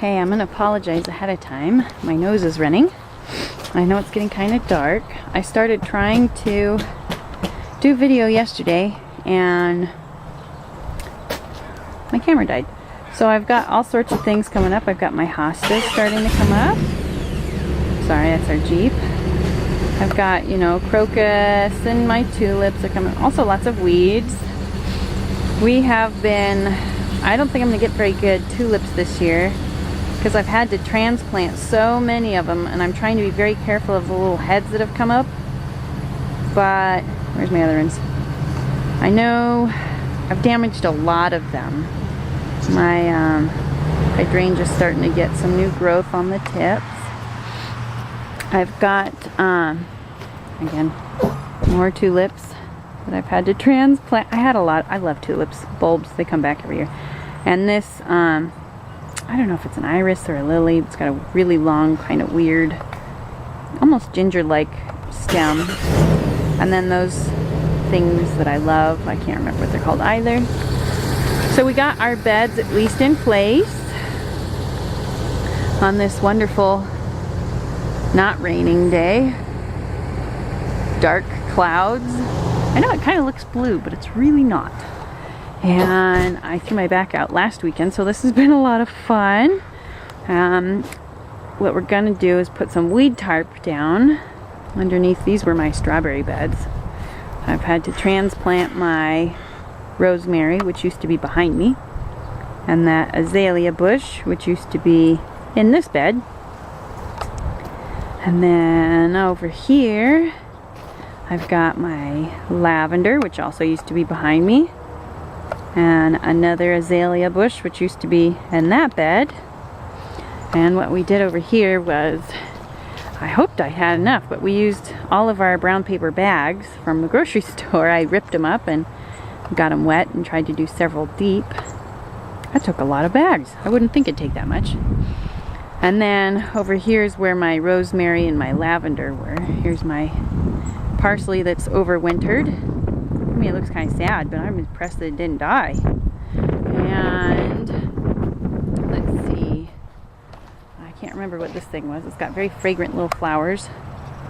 Hey, I'm gonna apologize ahead of time. My nose is running. I know it's getting kind of dark. I started trying to do video yesterday and my camera died. So I've got all sorts of things coming up. I've got my hostas starting to come up. Sorry, that's our Jeep. I've got, you know, crocus and my tulips are coming. Also lots of weeds. We have been, I don't think I'm gonna get very good tulips this year because I've had to transplant so many of them, and I'm trying to be very careful of the little heads that have come up. But where's my other ones? I know I've damaged a lot of them. My hydrangea's starting to get some new growth on the tips. I've got again more tulips that I've had to transplant. I had a lot. I love tulips bulbs. They come back every year. And this I don't know if it's an iris or a lily. It's got a really long, kind of weird, almost ginger-like stem. And then those things that I love, I can't remember what they're called either. So we got our beds at least in place on this wonderful, not raining day. Dark clouds. I know it kind of looks blue, but it's really not. And I threw my back out last weekend, so this has been a lot of fun. What we're gonna do is put some weed tarp down underneath. These were my strawberry beds. I've had to transplant my rosemary, which used to be behind me, and that azalea bush, which used to be in this bed. And then over here I've got my lavender, which also used to be behind me, and another azalea bush, which used to be in that bed. And what we did over here was, I hoped I had enough, but we used all of our brown paper bags from the grocery store. I ripped them up and got them wet and tried to do several deep. That took a lot of bags. I wouldn't think it'd take that much. And then over here is where my rosemary and my lavender were. Here's my parsley that's overwintered. I mean, it looks kind of sad, but I'm impressed that it didn't die. And let's see, I can't remember what this thing was. It's got very fragrant little flowers.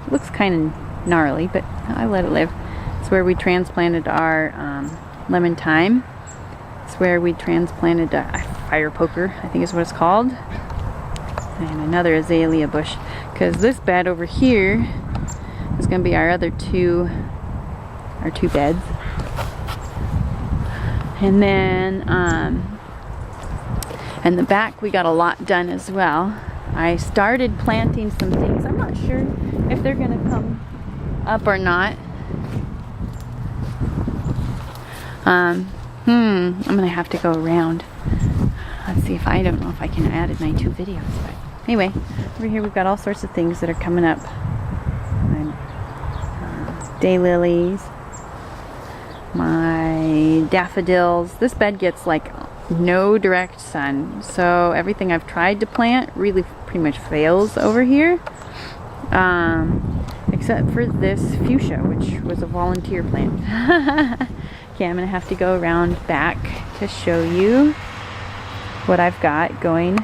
It looks kind of gnarly, but I let it live. It's where we transplanted our lemon thyme. It's where we transplanted a fire poker, I think is what it's called. And another azalea bush, because this bed over here is going to be our other two beds. And then in the back we got a lot done as well. I started planting some things. I'm not sure if they're going to come up or not. I'm going to have to go around. Let's see if I don't know if I can add in my 2 videos. But anyway, over here we've got all sorts of things that are coming up. Daylilies, my daffodils. This bed gets like no direct sun, so everything I've tried to plant really pretty much fails over here, except for this fuchsia, which was a volunteer plant. Okay, I'm gonna have to go around back to show you what I've got going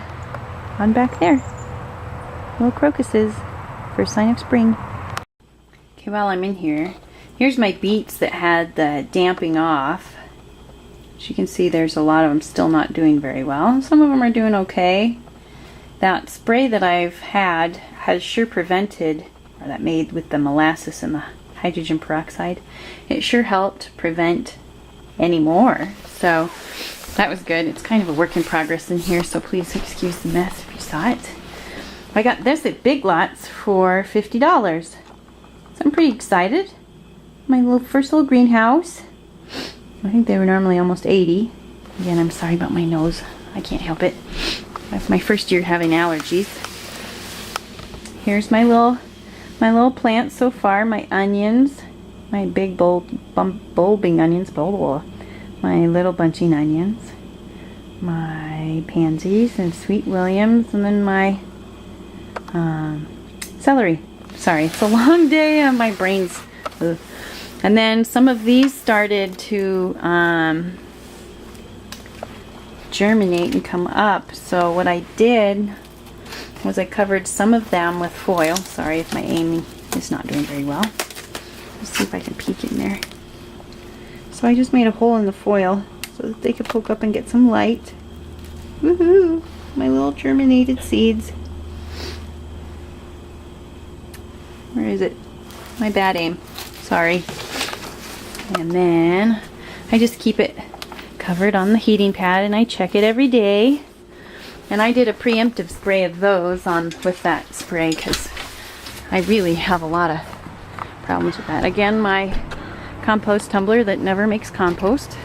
on back there. Little crocuses, first sign of spring. Okay, while I'm in here, here's my beets that had the damping off. As you can see, there's a lot of them still not doing very well. Some of them are doing okay. That spray that I've had has sure prevented, or that made with the molasses and the hydrogen peroxide, it sure helped prevent any more. So that was good. It's kind of a work in progress in here, so please excuse the mess if you saw it. I got this at Big Lots for $50. So I'm pretty excited. My first little greenhouse. I think they were normally almost 80. Again, I'm sorry about my nose. I can't help it. That's my first year having allergies. Here's my little plants so far. My onions, my big bulbing onions, my little bunching onions, my pansies and sweet williams, and then my celery. Sorry, it's a long day and my brain's... Ugh. And then some of these started to germinate and come up. So what I did was I covered some of them with foil. Sorry if my aiming is not doing very well. Let's see if I can peek in there. So I just made a hole in the foil so that they could poke up and get some light. Woohoo! My little germinated seeds. Where is it? My bad aim. Sorry. And then I just keep it covered on the heating pad and I check it every day. And I did a preemptive spray of those on with that spray because I really have a lot of problems with that. Again, my compost tumbler that never makes compost,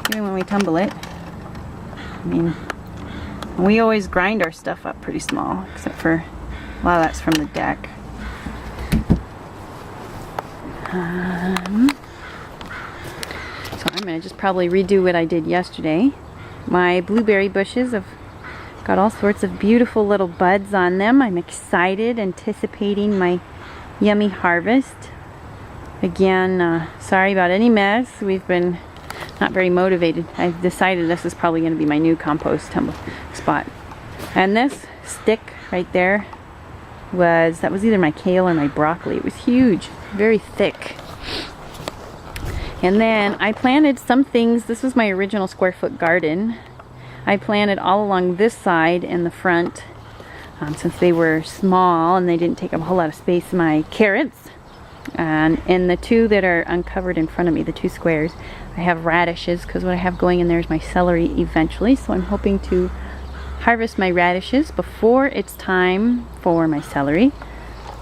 even when we tumble it. I mean, we always grind our stuff up pretty small, except for a lot of that's from the deck. So I'm going to just probably redo what I did yesterday. My blueberry bushes have got all sorts of beautiful little buds on them. I'm excited, anticipating my yummy harvest. Again, sorry about any mess. We've been not very motivated. I've decided this is probably going to be my new compost tumble spot. And this stick right there that was either my kale or my broccoli. It was huge, very thick. And then I planted some things. This was my original square foot garden. I planted all along this side and the front, since they were small and they didn't take up a whole lot of space, my carrots. And in the two that are uncovered in front of me, the two squares, I have radishes, because what I have going in there is my celery eventually. So I'm hoping to harvest my radishes before it's time for my celery.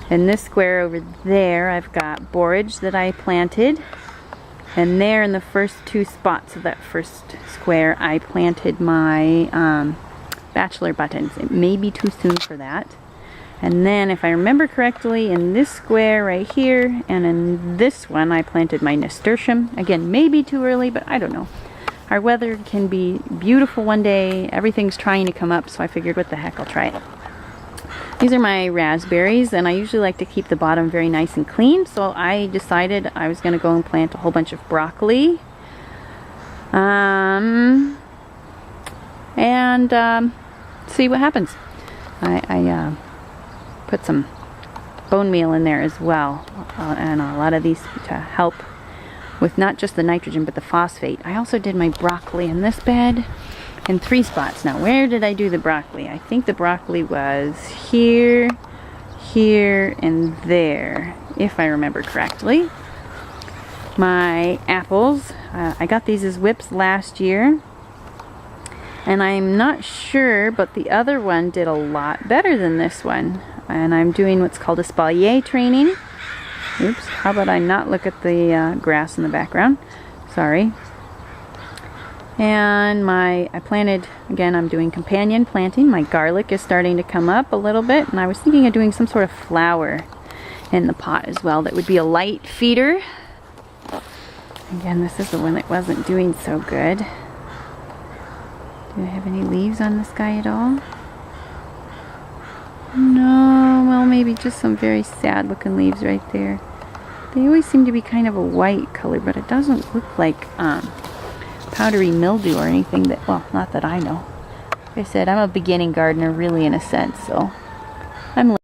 In this square over there, I've got borage that I planted. And there in the first two spots of that first square, I planted my bachelor buttons. It may be too soon for that. And then, if I remember correctly, in this square right here, and in this one, I planted my nasturtium. Again, maybe too early, but I don't know. Our weather can be beautiful one day. Everything's trying to come up, so I figured, what the heck, I'll try it. These are my raspberries, and I usually like to keep the bottom very nice and clean, so I decided I was going to go and plant a whole bunch of broccoli. See what happens. I put some bone meal in there as well, and a lot of these to help with not just the nitrogen but the phosphate. I also did my broccoli in this bed in 3 spots. Now, where did I do the broccoli? I think the broccoli was here, here, and there, if I remember correctly. My apples, I got these as whips last year, and I'm not sure, but the other one did a lot better than this one. And I'm doing what's called espalier training. Oops, how about I not look at the grass in the background? Sorry. And I planted, again, I'm doing companion planting. My garlic is starting to come up a little bit, and I was thinking of doing some sort of flower in the pot as well that would be a light feeder. Again, this is the one that wasn't doing so good. Do I have any leaves on this guy at all? No, well, maybe just some very sad looking leaves right there. They always seem to be kind of a white color, but it doesn't look like powdery mildew or anything that, well, not that I know. Like I said, I'm a beginning gardener really in a sense, so I'm